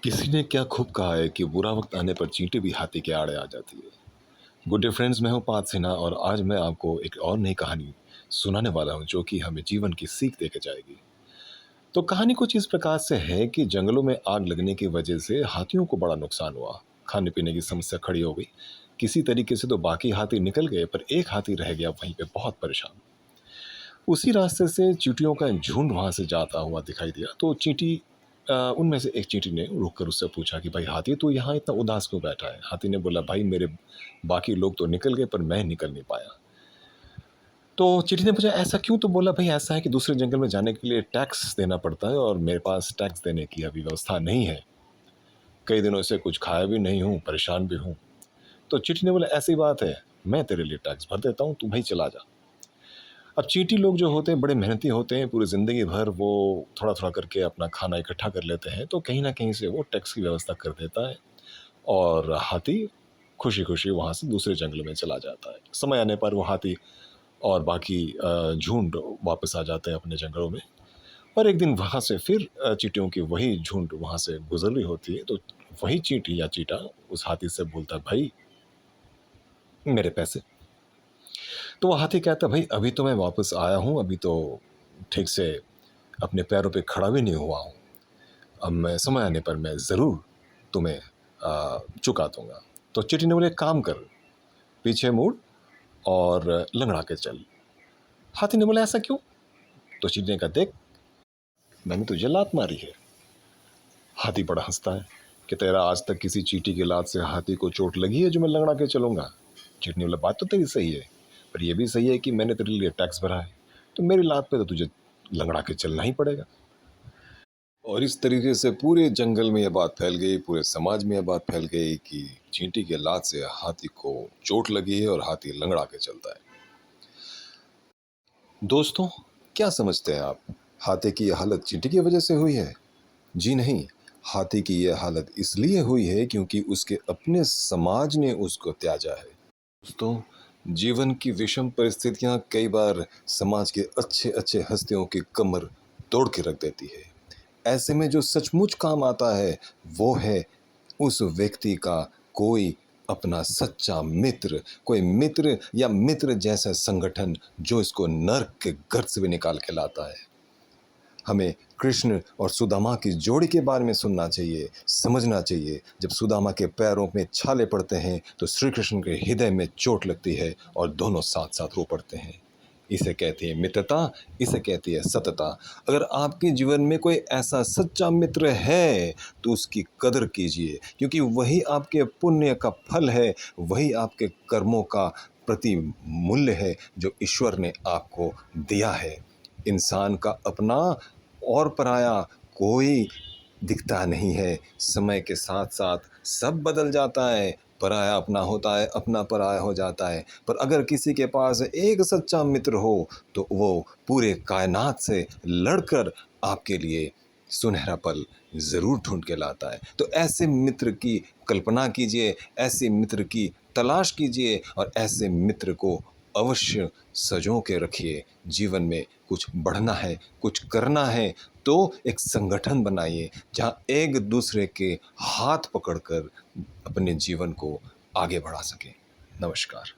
किसी ने क्या खूब कहा है कि बुरा वक्त आने पर चींटी भी हाथी के आड़े आ जाती है। गुड डे फ्रेंड्स, मैं हूं पार्थ सिन्हा और आज मैं आपको एक और नई कहानी सुनाने वाला हूं जो कि हमें जीवन की सीख देके जाएगी। तो कहानी कुछ इस प्रकार से है कि जंगलों में आग लगने की वजह से हाथियों को बड़ा नुकसान हुआ। खाने पीने की समस्या खड़ी हो गई। किसी तरीके से तो बाकी हाथी निकल गए पर एक हाथी रह गया वहीं पे बहुत परेशान। उसी रास्ते से चींटियों का एक झुंड वहां से जाता हुआ दिखाई दिया तो चींटी उनमें से एक चींटी ने रुककर उससे पूछा कि भाई हाथी, तू यहाँ इतना उदास क्यों बैठा है? हाथी ने बोला, भाई मेरे बाकी लोग तो निकल गए पर मैं निकल नहीं पाया। तो चींटी ने पूछा, ऐसा क्यों? तो बोला, भाई ऐसा है कि दूसरे जंगल में जाने के लिए टैक्स देना पड़ता है और मेरे पास टैक्स देने की अभी व्यवस्था नहीं है। कई दिनों से कुछ खाया भी नहीं हूँ, परेशान भी हूँ। तो चींटी ने बोला, ऐसी बात है, मैं तेरे लिए टैक्स भर देता हूँ, तू भाई चला जा। अब चींटी लोग जो होते हैं बड़े मेहनती होते हैं, पूरी ज़िंदगी भर वो थोड़ा-थोड़ा करके अपना खाना इकट्ठा कर लेते हैं, तो कहीं न कहीं से वो टैक्स की व्यवस्था कर देता है और हाथी खुशी-खुशी वहाँ से दूसरे जंगल में चला जाता है। समय आने पर वो हाथी और बाकी झुंड वापस आ जाते हैं अपने जंगलों में। और एक दिन वहाँ से फिर चींटियों की वही झुंड वहाँ से गुज़र रही होती है, तो वही चींटी या चीता उस हाथी से बोलता है, "भाई, मेरे पैसे।" तो वो हाथी कहता है, भाई अभी तो मैं वापस आया हूँ, अभी तो ठीक से अपने पैरों पे खड़ा भी नहीं हुआ हूँ। अब मैं समय आने पर मैं ज़रूर तुम्हें चुका दूंगा। तो चींटी ने बोले, एक काम कर, पीछे मुड़ और लंगड़ा के चल। हाथी ने बोला, ऐसा क्यों? तो चींटी ने कहा, देख, मैंने तुझे लात मारी है। हाथी बड़ा हंसता है कि तेरा आज तक किसी चींटी की लात से हाथी को चोट लगी है जो मैं लंगड़ा के चलूंगा? चींटी ने बोला, बात तो तेरी सही है, पर यह भी सही है कि मैंने तेरे लिए टैक्स भरा है, तो मेरी लात पे तो तुझे लंगड़ा के चलना ही पड़ेगा। और इस तरीके से पूरे जंगल में यह बात फैल गई, पूरे समाज में यह बात फैल गई कि चींटी के लात से हाथी को चोट लगी है और हाथी लंगड़ा के चलता है। दोस्तों, क्या समझते हैं आप? हाथी की यह हालत चींटी की वजह से हुई है? जी नहीं, हाथी की यह हालत इसलिए हुई है क्योंकि उसके अपने समाज ने उसको त्याजा है। दोस्तों, जीवन की विषम परिस्थितियां कई बार समाज के अच्छे अच्छे हस्तियों की कमर तोड़ के रख देती है। ऐसे में जो सचमुच काम आता है वो है उस व्यक्ति का कोई अपना सच्चा मित्र, कोई मित्र या मित्र जैसा संगठन जो इसको नर्क के गर्त से भी निकाल के लाता है। हमें कृष्ण और सुदामा की जोड़ी के बारे में सुनना चाहिए, समझना चाहिए। जब सुदामा के पैरों में छाले पड़ते हैं तो श्री कृष्ण के हृदय में चोट लगती है और दोनों साथ साथ रो पड़ते हैं। इसे कहती है मित्रता, इसे कहती है सतता। अगर आपके जीवन में कोई ऐसा सच्चा मित्र है तो उसकी कदर कीजिए, क्योंकि वही आपके पुण्य का फल है, वही आपके कर्मों का प्रति मूल्य है जो ईश्वर ने आपको दिया है। इंसान का अपना और पराया कोई दिखता नहीं है। समय के साथ साथ सब बदल जाता है, पराया अपना होता है, अपना पराया हो जाता है। पर अगर किसी के पास एक सच्चा मित्र हो तो वो पूरे कायनात से लड़कर आपके लिए सुनहरा पल ज़रूर ढूंढ के लाता है। तो ऐसे मित्र की कल्पना कीजिए, ऐसे मित्र की तलाश कीजिए और ऐसे मित्र को अवश्य सजो के रखिए। जीवन में कुछ बढ़ना है, कुछ करना है तो एक संगठन बनाइए जहाँ एक दूसरे के हाथ पकड़कर अपने जीवन को आगे बढ़ा सकें। नमस्कार।